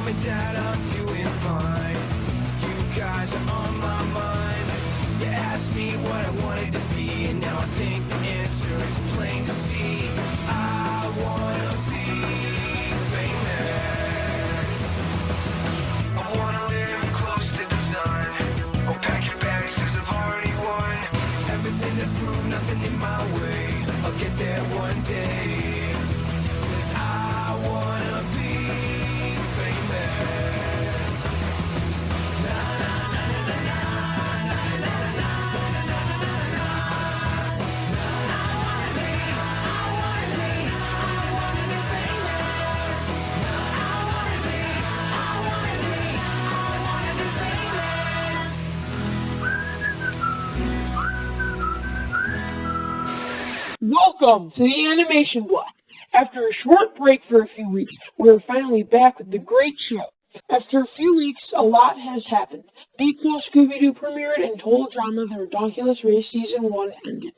Mom and Dad, I'm doing fine. You guys are on my mind. You asked me what I wanted to be, and now I think the answer is plain to see. I wanna be famous. I wanna live close to the sun. Oh, pack your bags, cause I've already won. Everything to prove, nothing in my way. I'll get there one day. Cause I wanna be famous. Na na na na na na na na na na na na. I wanna be famous. I wanna be famous. Welcome to the Animation Block. After a short break for a few weeks, we're finally back with the great show. After a few weeks, a lot has happened. Be Cool Scooby-Doo premiered and total drama The Ridonculous Race Season 1 ended.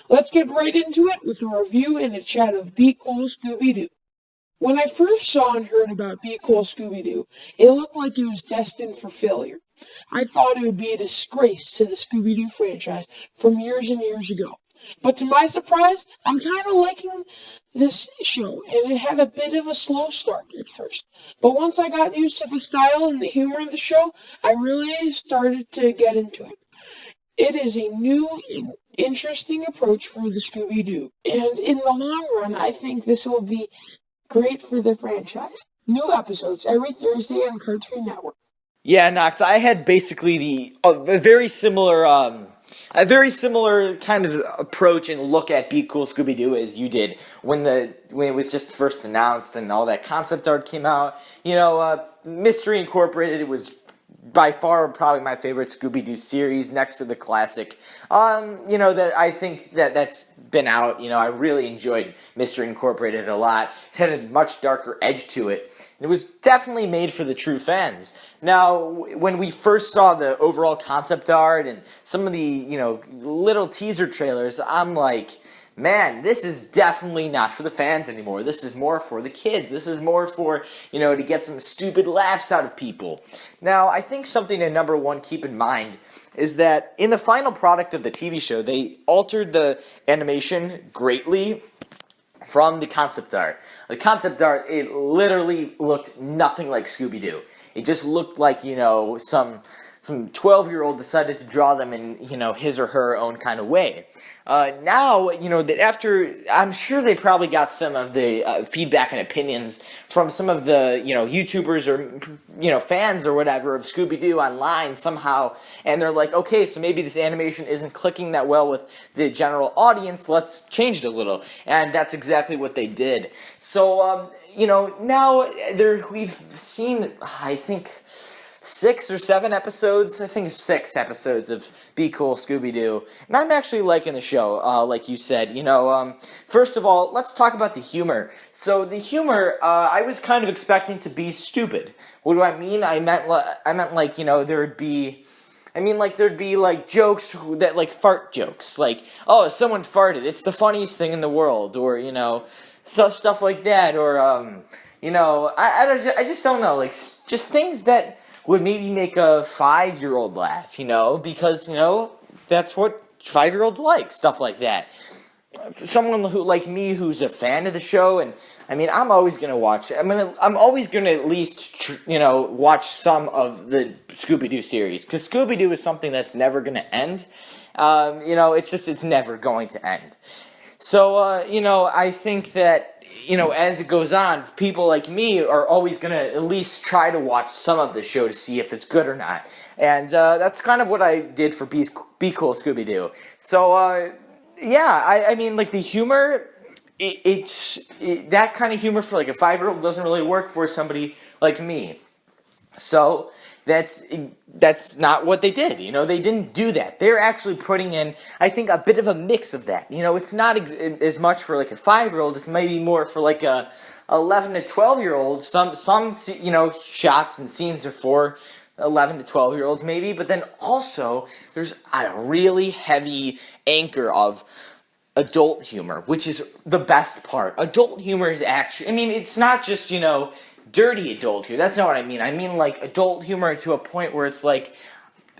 Let's get right into it with a review and a chat of Be Cool Scooby-Doo. When I first saw and heard about Be Cool Scooby-Doo, it looked like it was destined for failure. I thought it would be a disgrace to the Scooby-Doo franchise from years and years ago. But to my surprise, I'm kind of liking this show, and it had a bit of a slow start at first. But once I got used to the style and the humor of the show, I really started to get into it. It is a new and interesting approach for the Scooby-Doo, and in the long run, I think this will be great for the franchise. New episodes every Thursday on Cartoon Network. Yeah, Knox, I had basically a very similar kind of approach and look at Be Cool Scooby-Doo as you did when it was just first announced and all that concept art came out. Mystery Incorporated was by far probably my favorite Scooby-Doo series next to the classic. That I think that's been out. I really enjoyed Mystery Incorporated a lot. It had a much darker edge to it. It was definitely made for the true fans. Now, when we first saw the overall concept art and some of the, little teaser trailers, I'm like, man, this is definitely not for the fans anymore. This is more for the kids. This is more for, to get some stupid laughs out of people. Now, I think something to number one keep in mind is that in the final product of the TV show, they altered the animation greatly from the concept art. The concept art, it literally looked nothing like Scooby-Doo. It just looked like, some 12-year-old decided to draw them in, his or her own kind of way. Now, that after, I'm sure they probably got some of the feedback and opinions from some of the, YouTubers or, fans or whatever of Scooby-Doo online somehow, and they're like, okay, so maybe this animation isn't clicking that well with the general audience, let's change it a little, and that's exactly what they did. So, now we've seen, I think, 6 or 7 episodes, I think 6 episodes of Be Cool Scooby-Doo, and I'm actually liking the show, like you said. First of all, let's talk about the humor. So the humor, I was kind of expecting to be stupid. What do I mean? I meant like, there'd be like jokes that, fart jokes, like, oh, someone farted, it's the funniest thing in the world, or, stuff like that, or, I just don't know, just things that would maybe make a 5-year-old laugh, because, that's what 5-year-olds like, stuff like that. Someone who, like me, who's a fan of the show, and, I'm always going to watch it. I'm always going to at least, watch some of the Scooby-Doo series, because Scooby-Doo is something that's never going to end. It's never going to end. So, I think that, as it goes on, people like me are always going to at least try to watch some of the show to see if it's good or not. And that's kind of what I did for Be Cool Scooby-Doo. So, the humor, that kind of humor for, a 5-year-old doesn't really work for somebody like me. So that's not what they did. They didn't do that. They're actually putting in, I think, a bit of a mix of that. It's not as much for a 5-year-old. It's maybe more for a 11 to 12-year-old. Some shots and scenes are for 11 to 12-year-olds maybe. But then also there's a really heavy anchor of adult humor, which is the best part. Adult humor is actually, it's not just, dirty adult humor. That's not what I mean. I mean like adult humor to a point where it's like,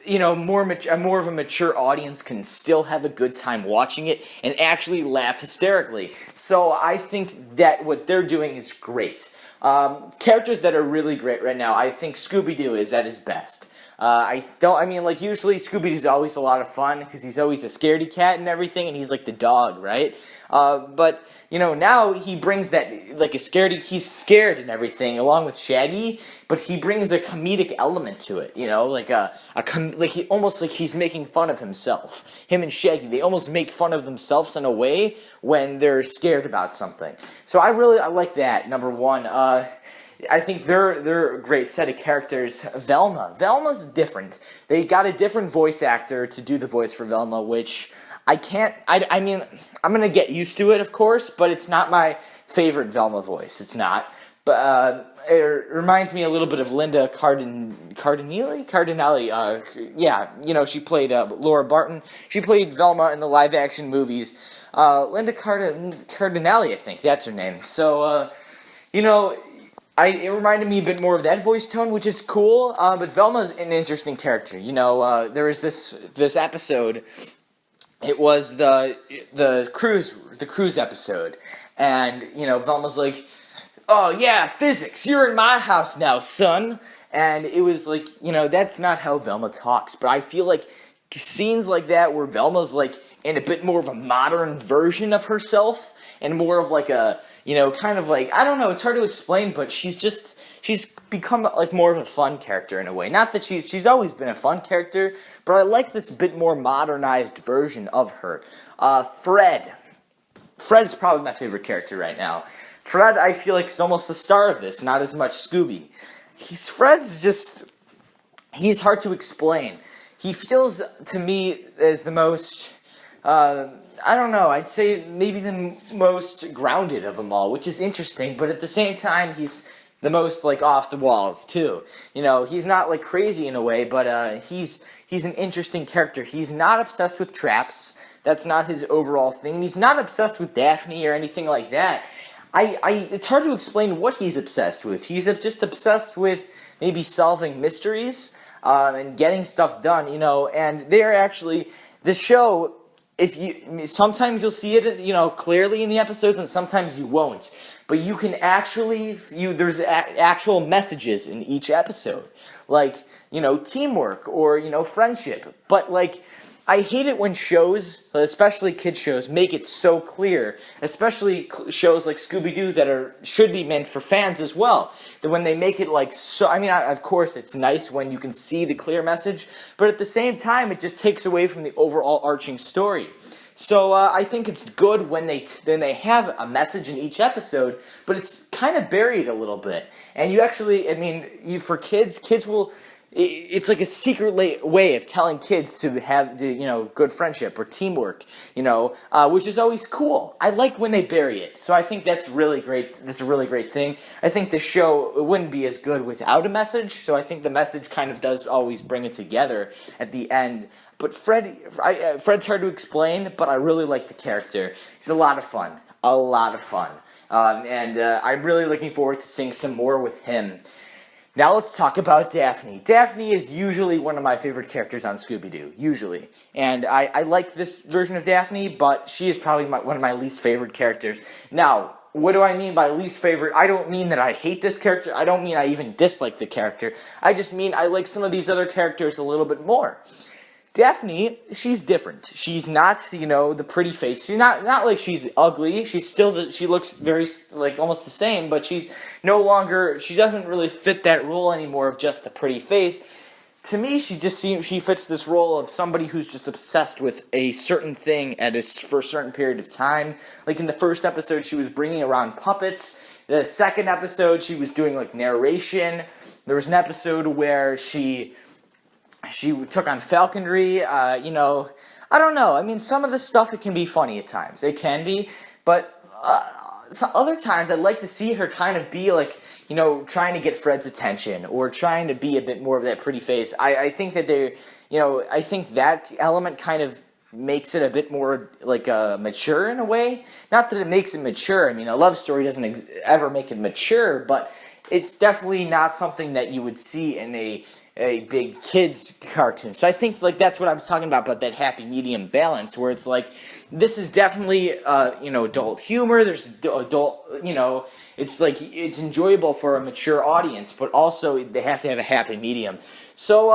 more of a mature audience can still have a good time watching it and actually laugh hysterically. So I think that what they're doing is great. Characters that are really great right now, I think Scooby-Doo is at his best. Usually Scooby-Doo's always a lot of fun because he's always a scaredy cat and everything, and he's like the dog, right? But now he brings that, like he's scared and everything, along with Shaggy, but he brings a comedic element to it, like he's making fun of himself. Him and Shaggy, they almost make fun of themselves in a way when they're scared about something. So I like that, number one. I think they're a great set of characters. Velma's different. They got a different voice actor to do the voice for Velma, which I'm going to get used to it, of course, but it's not my favorite Velma voice. It's not. But it reminds me a little bit of Linda Cardinelli. She played Laura Barton. She played Velma in the live-action movies. Linda Cardinelli, I think. That's her name. So, it reminded me a bit more of that voice tone, which is cool, but Velma's an interesting character. There was this episode, it was the cruise episode, and, Velma's like, oh yeah, physics, you're in my house now, son, and it was like, that's not how Velma talks, but I feel like scenes like that where Velma's like in a bit more of a modern version of herself, and more of like a, kind of like, I don't know, it's hard to explain, but she's become like more of a fun character in a way. Not that she's always been a fun character, but I like this bit more modernized version of her. Fred's probably my favorite character right now. Fred, I feel like, is almost the star of this, not as much Scooby. He's hard to explain. He feels, to me, as the most, I'd say maybe the most grounded of them all, which is interesting, but at the same time, he's the most, like, off the walls, too. He's not, like, crazy in a way, but he's an interesting character. He's not obsessed with traps. That's not his overall thing. He's not obsessed with Daphne or anything like that. It's hard to explain what he's obsessed with. He's just obsessed with maybe solving mysteries, and getting stuff done, and they're actually, the show, sometimes you'll see it, clearly in the episodes, and sometimes you won't, but you can actually, there's actual messages in each episode, like, teamwork, or, friendship, but, like, I hate it when shows, especially kids shows, make it so clear, especially shows like Scooby-Doo that should be meant for fans as well, that when they make it like so, of course it's nice when you can see the clear message, but at the same time it just takes away from the overall arching story. So I think it's good when they have a message in each episode, but it's kind of buried a little bit, and you actually, for kids will, it's like a secret way of telling kids to have, good friendship or teamwork, which is always cool. I like when they bury it, so I think that's really great. That's a really great thing. I think the show wouldn't be as good without a message, so I think the message kind of does always bring it together at the end. But Fred's hard to explain, but I really like the character. He's a lot of fun. And I'm really looking forward to seeing some more with him. Now let's talk about Daphne. Daphne is usually one of my favorite characters on Scooby-Doo, usually. And I like this version of Daphne, but she is probably one of my least favorite characters. Now, what do I mean by least favorite? I don't mean that I hate this character. I don't mean I even dislike the character. I just mean I like some of these other characters a little bit more. Daphne, she's different. She's not, the pretty face. She's not like she's ugly. She's still, she looks very, like, almost the same, but she's no longer, she doesn't really fit that role anymore of just the pretty face. To me, she fits this role of somebody who's just obsessed with a certain thing for a certain period of time. Like in the first episode, she was bringing around puppets. The second episode, she was doing, like, narration. There was an episode where she took on falconry, I don't know. Some of the stuff, it can be funny at times. It can be, but other times I'd like to see her kind of be like, trying to get Fred's attention or trying to be a bit more of that pretty face. I think that I think that element kind of makes it a bit more, like, mature in a way. Not that it makes it mature. A love story doesn't ever make it mature, but it's definitely not something that you would see in a big kids cartoon. So I think like that's what I was talking about that happy medium balance, where it's like this is definitely adult humor. There's adult, it's like it's enjoyable for a mature audience, but also they have to have a happy medium. So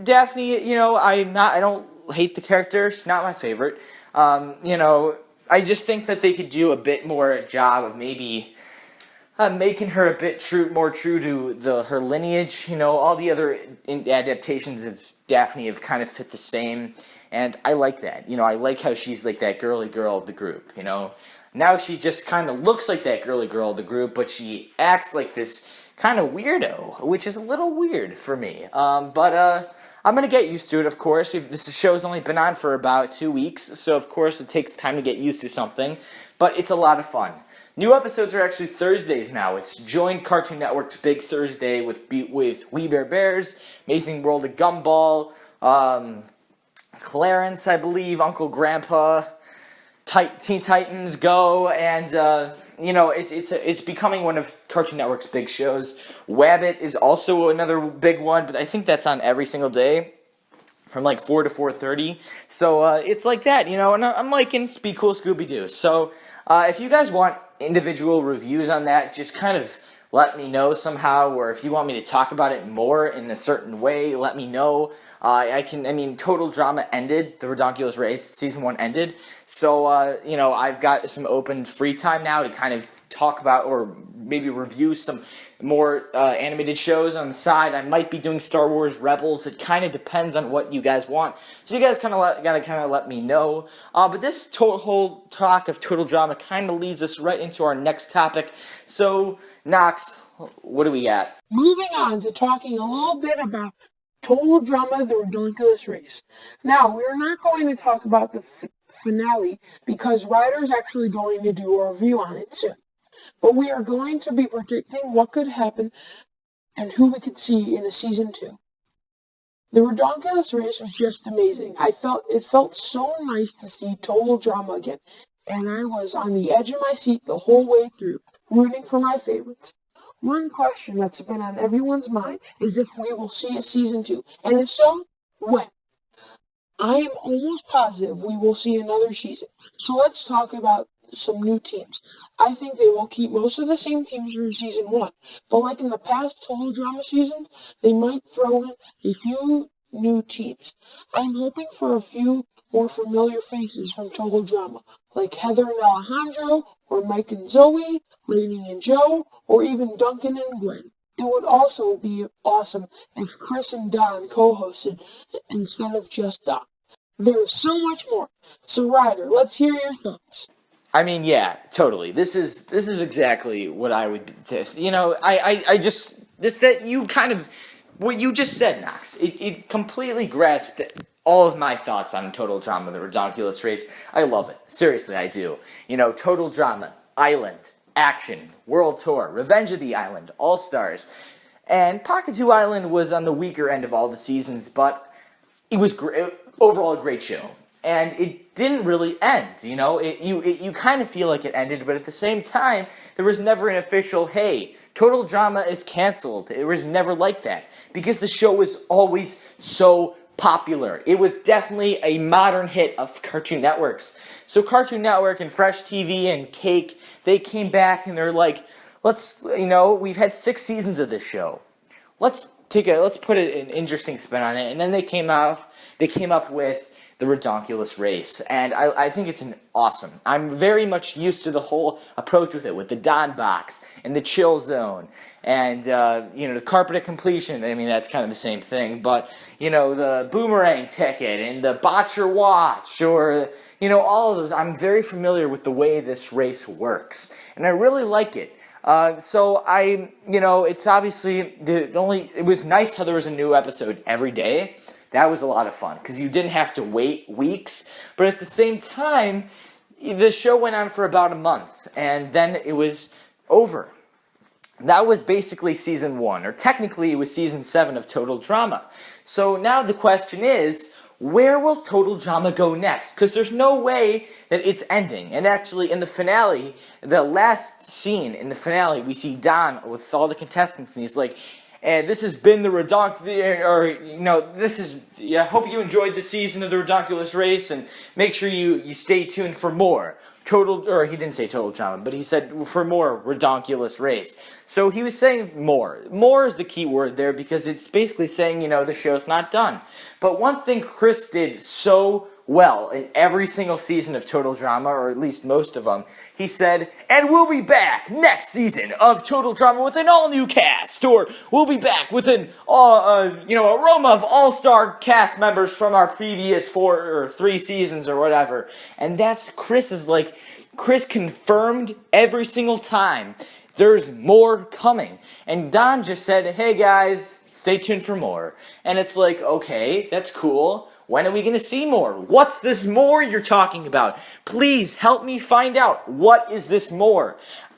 Daphne, I don't hate the character. She's not my favorite. I just think that they could do a bit more job of maybe making her a bit more true to her lineage. All the other adaptations of Daphne have kind of fit the same, and I like that. I like how she's like that girly girl of the group. Now she just kind of looks like that girly girl of the group, but she acts like this kind of weirdo, which is a little weird for me. But I'm gonna get used to it, of course. This show's only been on for about 2 weeks, so of course it takes time to get used to something, but it's a lot of fun. New episodes are actually Thursdays now. It's joined Cartoon Network's Big Thursday with We Bare Bears, Amazing World of Gumball, Clarence, I believe, Uncle Grandpa, Teen Titans Go, and it's becoming one of Cartoon Network's big shows. Wabbit is also another big one, but I think that's on every single day from like 4 to 4:30. So it's like that, and I'm liking Be Cool Scooby-Doo. So if you guys want individual reviews on that, just kind of let me know somehow, or if you want me to talk about it more in a certain way, let me know. Total Drama ended, the Ridonculous Race, season 1 ended, so, I've got some open free time now to kind of talk about, or maybe review some more animated shows on the side. I might be doing Star Wars Rebels. It kind of depends on what you guys want, so you guys gotta let me know. But this whole talk of Total Drama kind of leads us right into our next topic. So, Knox, what do we got? Moving on to talking a little bit about Total Drama, the Ridonculous Race. Now, we're not going to talk about the finale because Ryder's actually going to do a review on it soon. But we are going to be predicting what could happen and who we could see in a season 2. The Ridonculous Race was just amazing. It felt so nice to see Total Drama again, and I was on the edge of my seat the whole way through, rooting for my favorites. One question that's been on everyone's mind is if we will see a season 2, and if so, when? I am almost positive we will see another season, so let's talk about some new teams. I think they will keep most of the same teams from season 1, but like in the past Total Drama seasons, they might throw in a few new teams. I'm hoping for a few more familiar faces from Total Drama, like Heather and Alejandro, or Mike and Zoe, Lainey and Joe, or even Duncan and Gwen. It would also be awesome if Chris and Don co-hosted instead of just Don. There is so much more. So Ryder, let's hear your thoughts. I mean, yeah, totally. This is exactly what I would. What you just said, Knox. It completely grasped all of my thoughts on Total Drama, the Ridonculous Race. I love it. Seriously, I do. Total Drama, Island, Action, World Tour, Revenge of the Island, All Stars, and Pocketoo Island was on the weaker end of all the seasons, but it was overall a great show. And it didn't really end, you kind of feel like it ended, but at the same time, there was never an official, hey, Total Drama is canceled. It was never like that, because the show was always so popular. It was definitely a modern hit of Cartoon Network's. So Cartoon Network and Fresh TV and Cake, they came back and they're like, we've had 6 seasons of this show. Let's put an interesting spin on it. And then they came up with the Ridonculous Race, and I think it's awesome. I'm very much used to the whole approach with it, with the Don Box, and the Chill Zone, and, the Carpet of Completion. I mean, that's kind of the same thing, but, the Boomerang Ticket, and the Botcher Watch, or, all of those. I'm very familiar with the way this race works, and I really like it. So it's obviously, it was nice how there was a new episode every day. That was a lot of fun, because you didn't have to wait weeks, but at the same time, the show went on for about a month, and then it was over. That was basically season 1, or technically it was season 7 of Total Drama. So now the question is, where will Total Drama go next? Because there's no way that it's ending. And actually, in the finale, the last scene in the finale, we see Don with all the contestants, and he's like, and this has been the I hope you enjoyed the season of the Ridonculous Race, and make sure you stay tuned for more. He didn't say Total Drama, but he said for more Ridonculous Race. So he was saying more. More is the key word there, because it's basically saying, the show's not done. But one thing Chris did so well in every single season of Total Drama, or at least most of them, he said, and we'll be back next season of Total Drama with an all-new cast, or we'll be back with an aroma of all-star cast members from our previous 4 or 3 seasons or whatever. And that's Chris confirmed every single time there's more coming. And Don just said, hey guys, stay tuned for more. And it's like, okay, that's cool. When are we going to see more? What's this more you're talking about? Please help me find out. What is this more?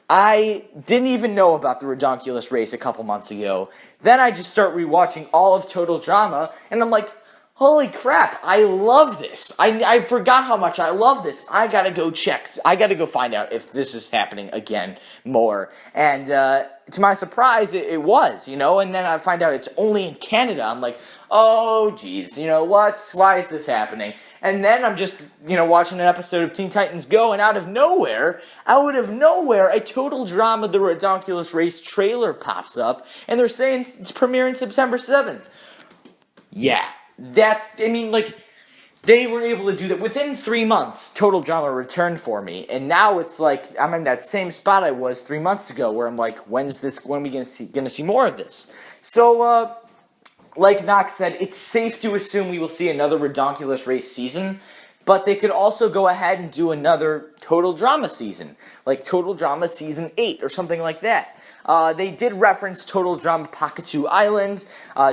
I didn't even know about the Ridonculous Race a couple months ago. Then I just start rewatching all of Total Drama, and I'm like, holy crap, I love this. I forgot how much I love this. I gotta go check. I gotta go find out if this is happening again more. And to my surprise, it was, and then I find out it's only in Canada. I'm like, oh, geez, why is this happening? And then I'm just, watching an episode of Teen Titans Go, and out of nowhere, a Total Drama The Ridonculous Race trailer pops up, and they're saying it's premiering September 7th. Yeah. They were able to do that. Within 3 months, Total Drama returned for me. And now it's like, I'm in that same spot I was 3 months ago, where I'm like, when are we going to see more of this? So, like Knox said, it's safe to assume we will see another Ridonculous Race season. But they could also go ahead and do another Total Drama season. Like Total Drama Season 8 or something like that. They did reference Total Drama Pakatu Island,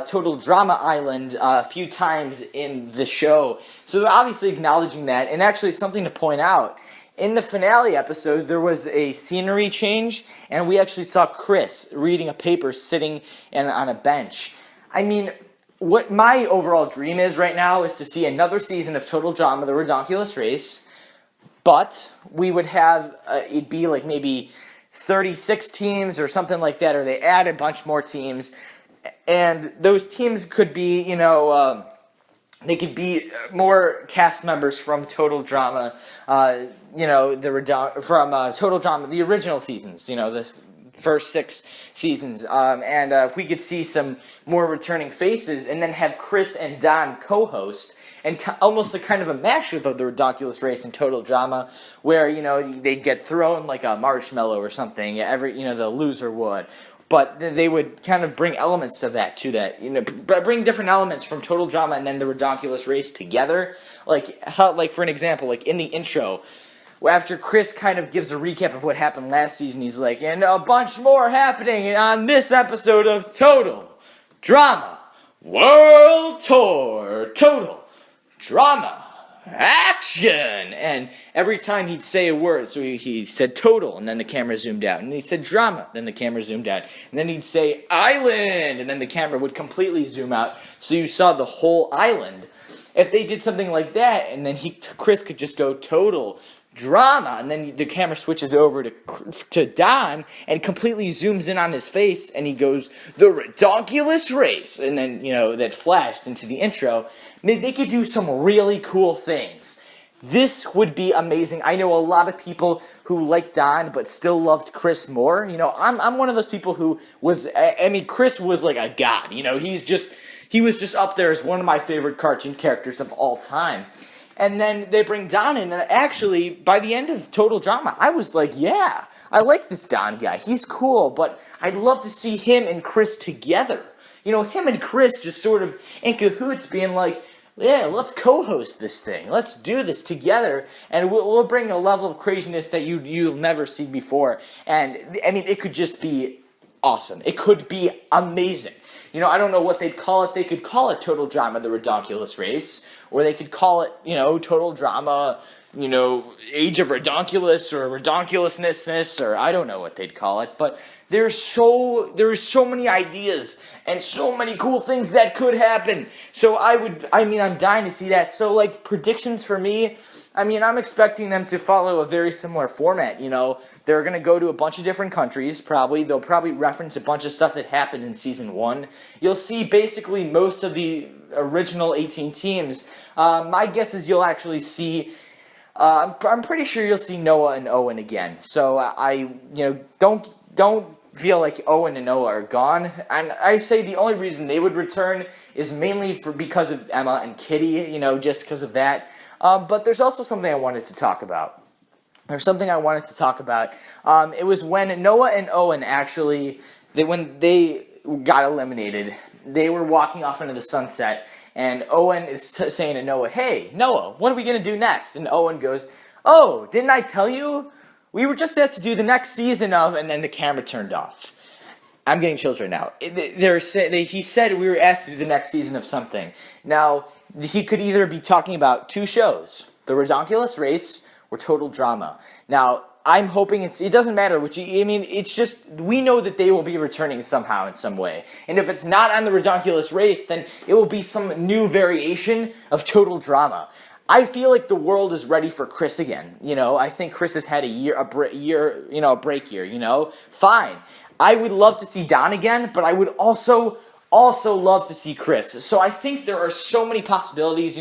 Total Drama Island a few times in the show. So they're obviously acknowledging that. And actually, something to point out, in the finale episode, there was a scenery change, and we actually saw Chris reading a paper sitting on a bench. I mean, what my overall dream is right now is to see another season of Total Drama, The Ridonculous Race, but we would have, it'd be like maybe 36 teams or something like that, or they add a bunch more teams, and those teams could be, they could be more cast members from Total Drama, from Total Drama, the original seasons, the first 6 seasons, and if we could see some more returning faces, and then have Chris and Don co-host, and almost a kind of a mashup of the Ridonculous Race and Total Drama, where, they'd get thrown like a marshmallow or something, the loser would. But they would kind of bring elements of that to that, bring different elements from Total Drama and then the Ridonculous Race together. Like for an example, like in the intro, after Chris kind of gives a recap of what happened last season, he's like, and a bunch more happening on this episode of Total Drama World Tour. Total Drama Action! And every time he'd say a word, so he said total, and then the camera zoomed out. And he said drama, then the camera zoomed out. And then he'd say island, and then the camera would completely zoom out, so you saw the whole island. If they did something like that, and then Chris could just go total drama, and then the camera switches over to Don, and completely zooms in on his face, and he goes, the Ridonculous Race, and then, that flashed into the intro. They could do some really cool things. This would be amazing. I know a lot of people who like Don, but still loved Chris more. I'm one of those people who Chris was like a god. He was just up there as one of my favorite cartoon characters of all time. And then they bring Don in, and actually, by the end of Total Drama, I was like, yeah, I like this Don guy. He's cool, but I'd love to see him and Chris together. Him and Chris just sort of in cahoots being like, yeah, let's co-host this thing. Let's do this together, and we'll bring a level of craziness that you've never seen before. And, it could just be awesome. It could be amazing. I don't know what they'd call it. They could call it Total Drama, The Ridonculous Race, or they could call it, Total Drama, age of Ridonculous or Ridonculousness, or I don't know what they'd call it, but there's so many ideas and so many cool things that could happen. So I'm dying to see that. So like predictions for me, I'm expecting them to follow a very similar format. They're going to go to a bunch of different countries, probably. They'll probably reference a bunch of stuff that happened in Season 1. You'll see basically most of the original 18 teams. My guess is you'll actually see... I'm pretty sure you'll see Noah and Owen again. So don't feel like Owen and Noah are gone. And I say the only reason they would return is mainly because of Emma and Kitty, just because of that. But there's also something I wanted to talk about. It was when Noah and Owen when they got eliminated, they were walking off into the sunset, and Owen is saying to Noah, "Hey, Noah, what are we going to do next?" And Owen goes, "Oh, didn't I tell you? We were just asked to do the next season of," and then the camera turned off. I'm getting chills right now. He said we were asked to do the next season of something. Now, he could either be talking about two shows, the Ridonculous Race or Total Drama. Now, I'm hoping it doesn't matter it's just, we know that they will be returning somehow in some way. And if it's not on the Ridonculous Race, then it will be some new variation of Total Drama. I feel like the world is ready for Chris again. I think Chris has had a break year, Fine. I would love to see Don again, but I would also love to see Chris. So I think there are so many possibilities.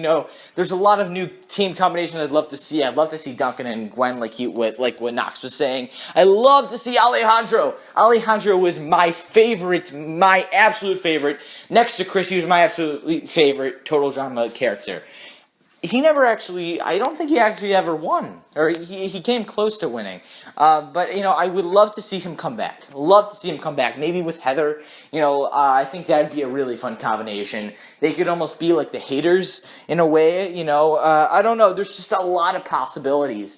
There's a lot of new team combinations I'd love to see. I'd love to see Duncan and Gwen, like what Knox was saying. I love to see Alejandro. Alejandro was my absolute favorite. Next to Chris, he was my absolute favorite Total Drama character. He never actually, I don't think he actually ever won, or he came close to winning, but, I would love to see him come back, maybe with Heather. I think that'd be a really fun combination. They could almost be like the haters, in a way, I don't know, there's just a lot of possibilities.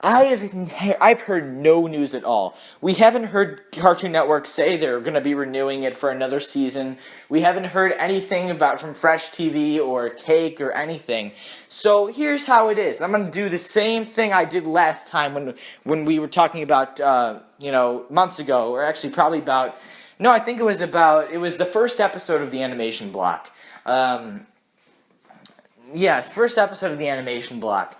I've heard no news at all. We haven't heard Cartoon Network say they're going to be renewing it for another season. We haven't heard anything from Fresh TV or Cake or anything. So here's how it is. I'm going to do the same thing I did last time when we were talking about, months ago, or actually probably about, no, I think it was the first episode of the animation block. First episode of the animation block.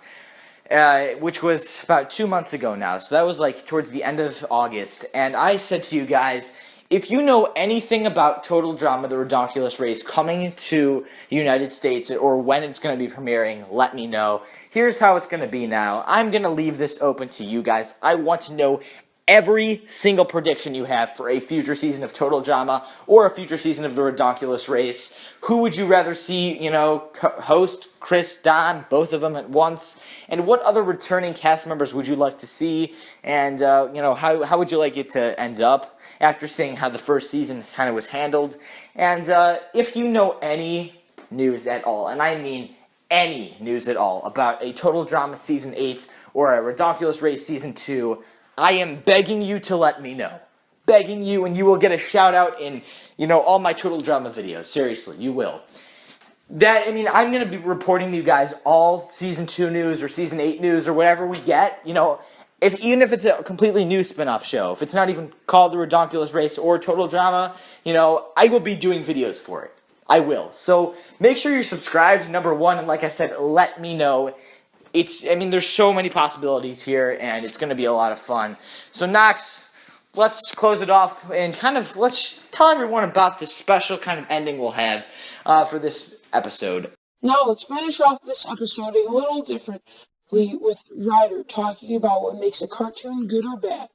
Which was about 2 months ago now. So that was towards the end of August. And I said to you guys, if you know anything about Total Drama, the Ridonculous Race, coming to the United States, or when it's going to be premiering, let me know. Here's how it's going to be now. I'm going to leave this open to you guys. I want to know every single prediction you have for a future season of Total Drama or a future season of the Ridonculous Race. Who would you rather see, host, Chris, Don, both of them at once? And what other returning cast members would you like to see? And, how would you like it to end up after seeing how the first season kind of was handled? And if you know any news at all, and I mean any news at all, about a Total Drama Season 8 or a Ridonculous Race Season 2, I am begging you to let me know. Begging you, and you will get a shout out in, all my Total Drama videos. Seriously, you will. I'm going to be reporting to you guys all Season 2 news or Season 8 news or whatever we get, even if it's a completely new spin-off show, if it's not even called The Ridonculous Race or Total Drama, I will be doing videos for it. I will. So make sure you're subscribed, number one, and like I said, let me know. There's so many possibilities here, and it's going to be a lot of fun. So, Knox, let's close it off, and let's tell everyone about this special kind of ending we'll have for this episode. Now, let's finish off this episode a little differently with Ryder talking about what makes a cartoon good or bad.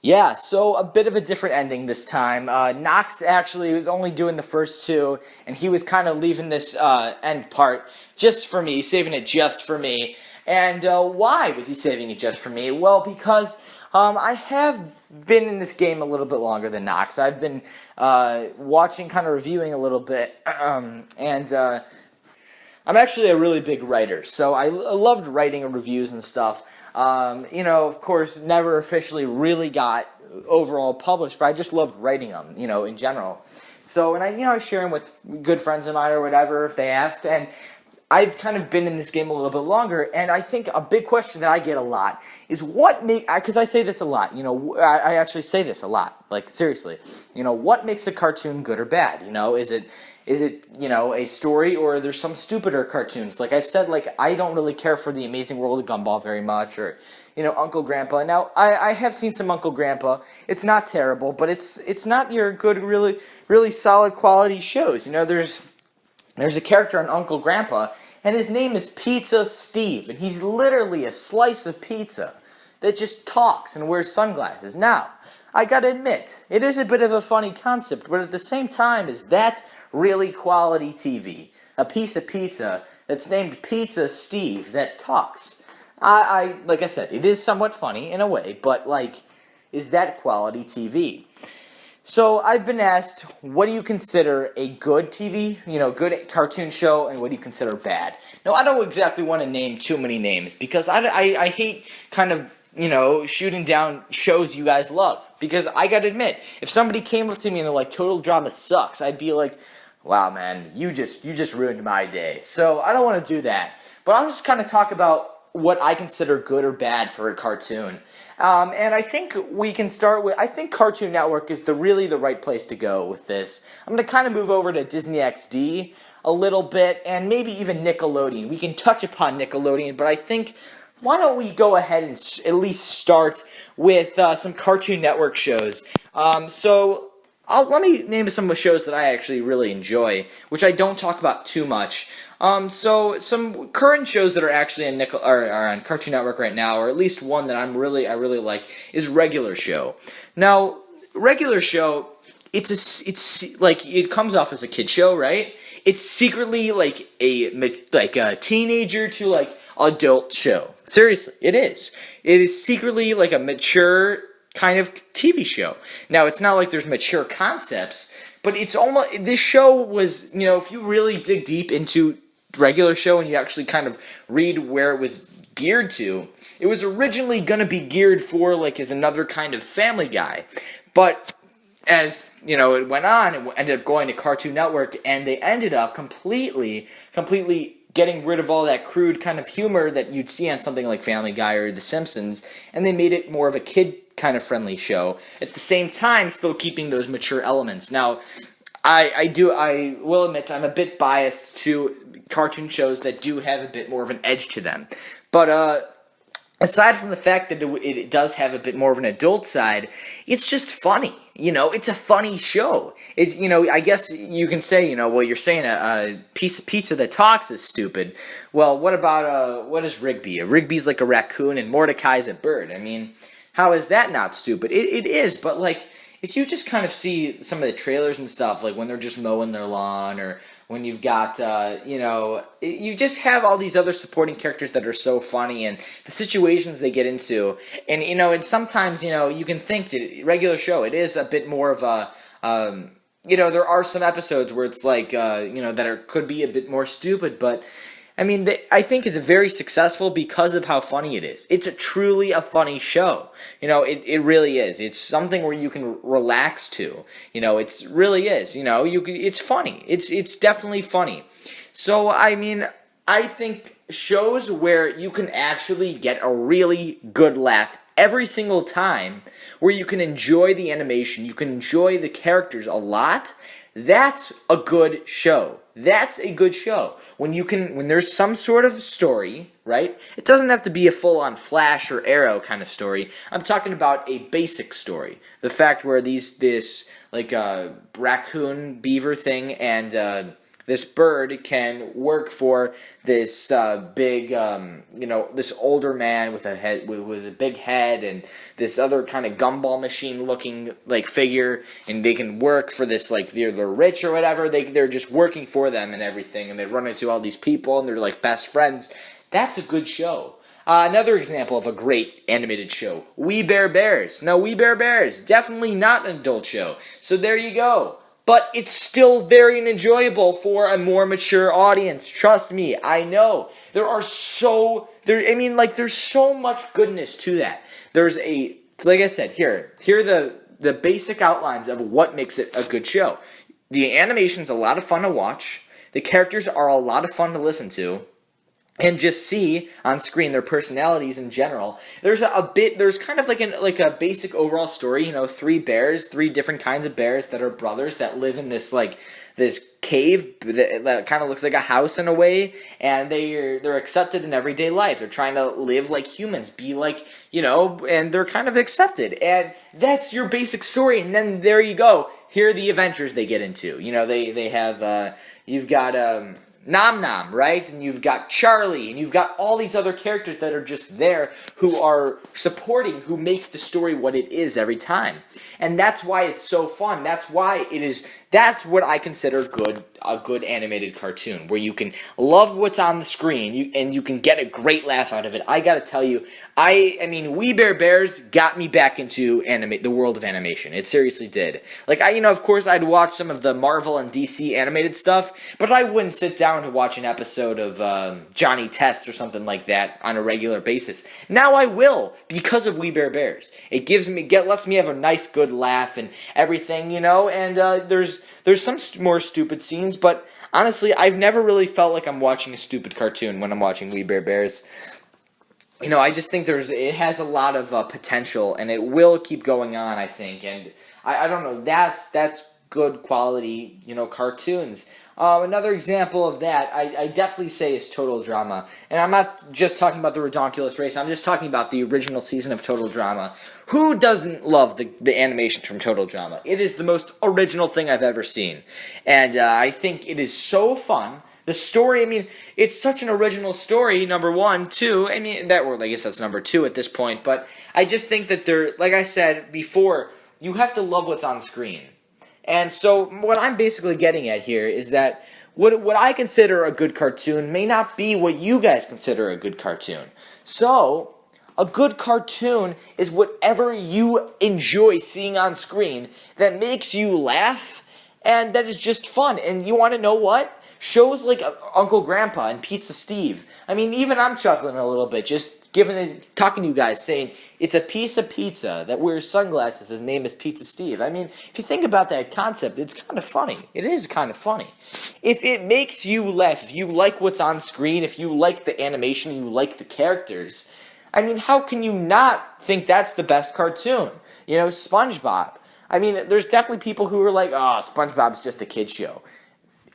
Yeah, so a bit of a different ending this time. Knox actually was only doing the first two, and he was kind of leaving this end part just for me, saving it just for me. And why was he saving it just for me? Well, because I have been in this game a little bit longer than Knox. I've been watching, kind of reviewing a little bit, and I'm actually a really big writer. So I loved writing reviews and stuff. Of course, never officially really got overall published, but I just loved writing them, in general. So, and I share them with good friends of mine or whatever if they asked, and I've kind of been in this game a little bit longer, and I think a big question that I get a lot is because I say this a lot, I actually say this a lot, like, seriously, what makes a cartoon good or bad? Is it, a story, or there's some stupider cartoons? Like I've said, like, I don't really care for The Amazing World of Gumball very much, or, Uncle Grandpa. Now, I have seen some Uncle Grandpa. It's not terrible, but it's not your good, really, really solid quality shows. There's a character on Uncle Grandpa, and his name is Pizza Steve, and he's literally a slice of pizza that just talks and wears sunglasses. Now, I gotta admit, it is a bit of a funny concept, but at the same time, is that really quality TV? A piece of pizza that's named Pizza Steve that talks. Like I said, it is somewhat funny in a way, but, like, is that quality TV? So I've been asked, what do you consider a good TV, good cartoon show, and what do you consider bad? Now, I don't exactly want to name too many names, because I hate kind of, shooting down shows you guys love. Because I gotta admit, if somebody came up to me and they're like, Total Drama sucks, I'd be like, wow, man, you just ruined my day. So I don't want to do that. But I'll just kind of talk about what I consider good or bad for a cartoon. And I think we can start with, I think Cartoon Network is really the right place to go with this. I'm going to kind of move over to Disney XD a little bit, and maybe even Nickelodeon. We can touch upon Nickelodeon, but I think, why don't we go ahead and at least start with some Cartoon Network shows. Let me name some of the shows that I actually really enjoy, which I don't talk about too much. So some current shows that are actually are on Cartoon Network right now, or at least one that I really like, is Regular Show. Now, Regular Show, it's like, it comes off as a kid show, right? It's secretly like a teenager to like adult show. Seriously, it is. It is secretly like a mature kind of TV show. Now, it's not like there's mature concepts, but it's almost, this show was, if you really dig deep into Regular Show and you actually kind of read where it was geared to, it was originally going to be geared for, like, as another kind of Family Guy. But as, it went on, it ended up going to Cartoon Network, and they ended up completely getting rid of all that crude kind of humor that you'd see on something like Family Guy or The Simpsons, and they made it more of a kid kind of friendly show, at the same time still keeping those mature elements. Now, I will admit I'm a bit biased to cartoon shows that do have a bit more of an edge to them, but aside from the fact that it does have a bit more of an adult side, it's just funny. It's a funny show. It's, I guess you can say, well, you're saying a piece of pizza that talks is stupid. Well, what about, what is Rigby? Rigby's like a raccoon and Mordecai's a bird. I mean, how is that not stupid? It is, but, like, if you just kind of see some of the trailers and stuff, like when they're just mowing their lawn, or when you've got, you just have all these other supporting characters that are so funny, and the situations they get into, and, and sometimes, you can think that Regular Show, it is a bit more of a, there are some episodes where it's like, that could be a bit more stupid, but, I mean, I think it's very successful because of how funny it is. It's truly a funny show. It really is. It's something where you can relax to. It really is. It's funny. It's definitely funny. So, I mean, I think shows where you can actually get a really good laugh every single time, where you can enjoy the animation, you can enjoy the characters a lot, that's a good show. That's a good show. When there's some sort of story, right? It doesn't have to be a full-on Flash or Arrow kind of story. I'm talking about a basic story. The fact where this raccoon beaver thing and this bird can work for this big, this older man with a big head, and this other kind of gumball machine looking like figure, and they can work for this, like, they're rich or whatever. They're just working for them and everything, and they run into all these people, and they're like best friends. That's a good show. Another example of a great animated show, We Bare Bears. Now, We Bare Bears, definitely not an adult show. So there you go. But it's still very enjoyable for a more mature audience. Trust me, I know. There's so much goodness to that. Like I said, here are the basic outlines of what makes it a good show. The animation's a lot of fun to watch. The characters are a lot of fun to listen to. And just see on screen their personalities in general. There's kind of like a basic overall story. 3 bears, 3 different kinds of bears that are brothers that live in this cave that kind of looks like a house in a way, and they're accepted in everyday life. They're trying to live like humans, be like, and they're kind of accepted. And that's your basic story. And then there you go. Here are the adventures they get into. They have you've got Nom Nom, right? And you've got Charlie, and you've got all these other characters that are just there who are supporting, who make the story what it is every time. And that's why it's so fun. That's what I consider a good animated cartoon, where you can love what's on the screen and you can get a great laugh out of it. I gotta tell you, I mean, We Bare Bears got me back into the world of animation. It seriously did. Of course, I'd watch some of the Marvel and DC animated stuff, but I wouldn't sit down to watch an episode of Johnny Test or something like that on a regular basis. Now I will, because of We Bare Bears. It lets me have a nice, good laugh and everything, and there's some more stupid scenes, but honestly, I've never really felt like I'm watching a stupid cartoon when I'm watching We Bare Bears. I just think it has a lot of potential, and it will keep going on, I think, and I don't know, that's good quality, cartoons. Another example of that, I definitely say, is Total Drama. And I'm not just talking about the Ridonculous race, I'm just talking about the original season of Total Drama. Who doesn't love the animation from Total Drama? It is the most original thing I've ever seen. And I think it is so fun. The story, it's such an original story, number one. Two, I guess that's number 2 at this point. But I just think that like I said before, you have to love what's on screen. And so what I'm basically getting at here is that what I consider a good cartoon may not be what you guys consider a good cartoon. So a good cartoon is whatever you enjoy seeing on screen that makes you laugh and that is just fun. And you want to know what? Shows like Uncle Grandpa and Pizza Steve. Even I'm chuckling a little bit just talking to you guys, saying it's a piece of pizza that wears sunglasses. His name is Pizza Steve. If you think about that concept, it's kind of funny. It is kind of funny. If it makes you laugh, if you like what's on screen, if you like the animation, you like the characters, how can you not think that's the best cartoon? SpongeBob. There's definitely people who are like, oh, SpongeBob's just a kid's show.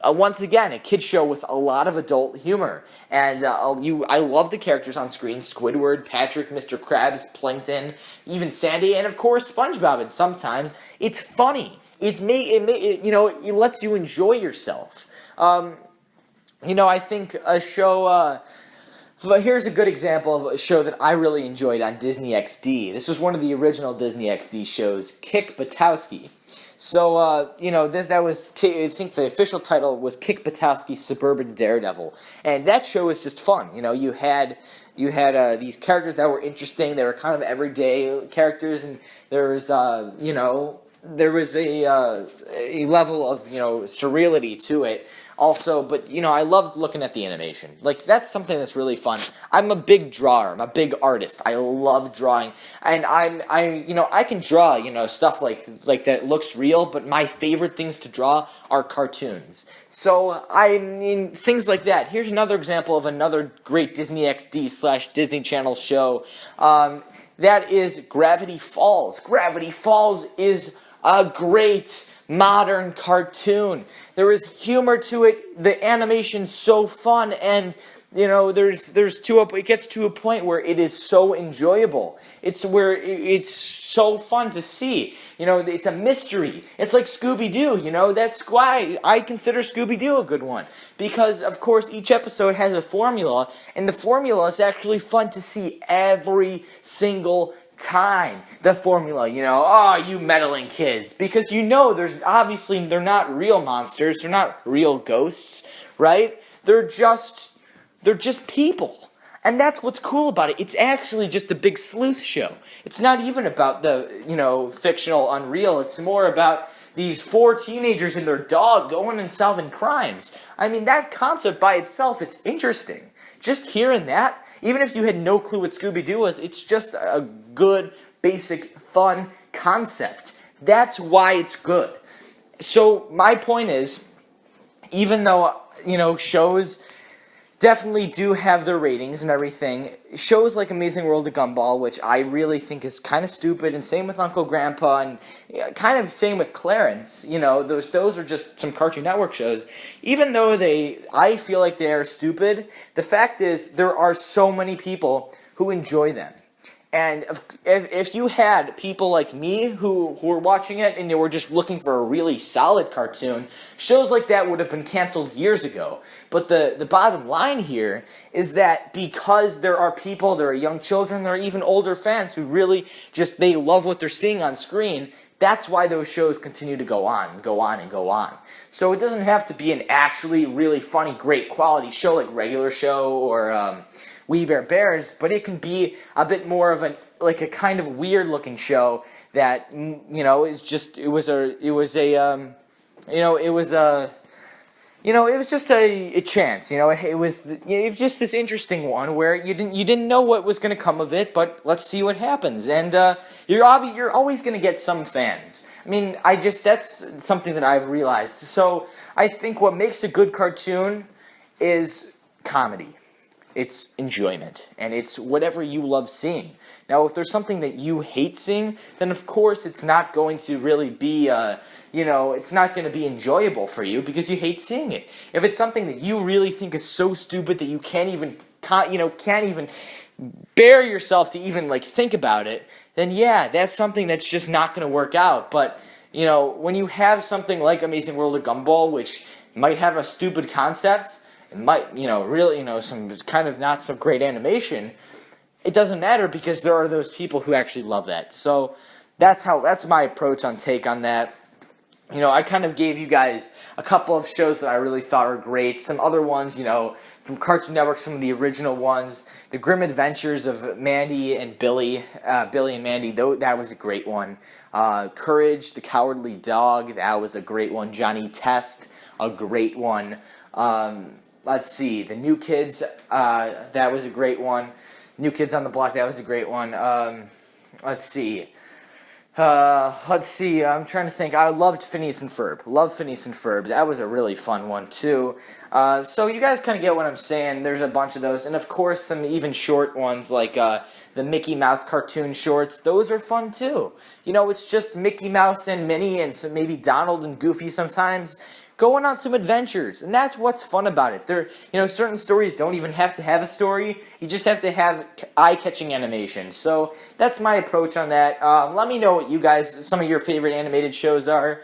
Once again, a kid's show with a lot of adult humor. And I love the characters on screen. Squidward, Patrick, Mr. Krabs, Plankton, even Sandy, and of course SpongeBob. And sometimes it's funny. It lets you enjoy yourself. I think a show... here's a good example of a show that I really enjoyed on Disney XD. This was one of the original Disney XD shows, Kick Buttowski. So, I think the official title was Kick Buttowski's Suburban Daredevil. And that show was just fun. You had these characters that were interesting. They were kind of everyday characters, and there was a level of, surreality to it. Also, but, I loved looking at the animation. That's something that's really fun. I'm a big drawer. I'm a big artist. I love drawing. And I can draw, stuff like that looks real, but my favorite things to draw are cartoons. So, things like that. Here's another example of another great Disney XD/Disney Channel show. That is Gravity Falls. Gravity Falls is a great modern cartoon. There is humor to it. The animation's so fun, and it gets to a point where it is so enjoyable. It's so fun to see. It's a mystery. It's like Scooby-Doo. That's why I consider Scooby-Doo a good one, because of course each episode has a formula, and the formula is actually fun to see every single time. The formula, you meddling kids, because there's obviously, they're not real monsters, they're not real ghosts, right? They're just people. And that's what's cool about it. It's actually just a big sleuth show. It's not even about the, fictional unreal. It's more about these 4 teenagers and their dog going and solving crimes. That concept by itself, it's interesting. Just hearing that, even if you had no clue what Scooby-Doo was, it's just a good, basic, fun concept. That's why it's good. So my point is, even though shows definitely do have their ratings and everything. Shows like Amazing World of Gumball, which I really think is kind of stupid, and same with Uncle Grandpa, and kind of same with Clarence. Those are just some Cartoon Network shows. Even though I feel like they are stupid, the fact is there are so many people who enjoy them. And if you had people like me who were watching it and they were just looking for a really solid cartoon, shows like that would have been canceled years ago. But the bottom line here is that because there are people, there are young children, there are even older fans who really they love what they're seeing on screen, that's why those shows continue to go on and go on and go on. So it doesn't have to be an actually really funny, great quality show like Regular Show or We Bare Bears, but it can be a bit more of a kind of weird looking show that is just it was just a chance. It was just this interesting one where you didn't know what was going to come of it, but let's see what happens. And you're always going to get some fans. I mean, that's something that I've realized. So I think what makes a good cartoon is comedy. It's enjoyment, and it's whatever you love seeing. Now, if there's something that you hate seeing, then of course it's not going to really be, it's not going to be enjoyable for you because you hate seeing it. If it's something that you really think is so stupid that you can't even bear yourself to even think about it, then yeah, that's something that's just not going to work out. But when you have something like Amazing World of Gumball, which might have a stupid concept, it might, really, some kind of not so great animation, it doesn't matter because there are those people who actually love that. So that's my approach take on that. I kind of gave you guys a couple of shows that I really thought were great. Some other ones, from Cartoon Network, some of the original ones. The Grim Adventures of Mandy and Billy, Billy and Mandy, that was a great one. Courage, the Cowardly Dog, that was a great one. Johnny Test, a great one. Let's see, the New Kids, that was a great one. New Kids on the Block, that was a great one. Let's see, I'm trying to think. I loved Phineas and Ferb. That was a really fun one, too. So you guys kind of get what I'm saying. There's a bunch of those. And, of course, some even short ones like the Mickey Mouse cartoon shorts. Those are fun, too. It's just Mickey Mouse and Minnie and maybe Donald and Goofy sometimes going on some adventures, and that's what's fun about it. Certain stories don't even have to have a story. You just have to have eye-catching animation. So that's my approach on that. Let me know what you guys, some of your favorite animated shows are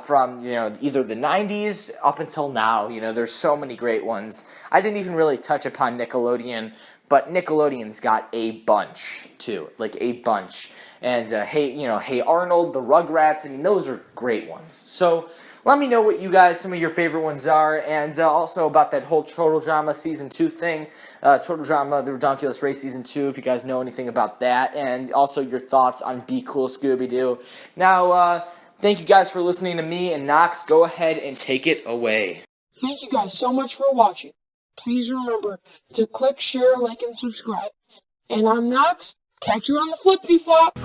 from either the 90s up until now. There's so many great ones. I didn't even really touch upon Nickelodeon, but Nickelodeon's got a bunch too, a bunch. And Hey Arnold, the Rugrats. I mean, those are great ones. So let me know what some of your favorite ones are, and also about that whole Total Drama Season 2 thing, Total Drama, the Ridonculous Race Season 2, if you guys know anything about that, and also your thoughts on Be Cool Scooby-Doo. Now, thank you guys for listening to me, and Knox, go ahead and take it away. Thank you guys so much for watching. Please remember to click, share, like, and subscribe. And I'm Knox. Catch you on the flippity flop.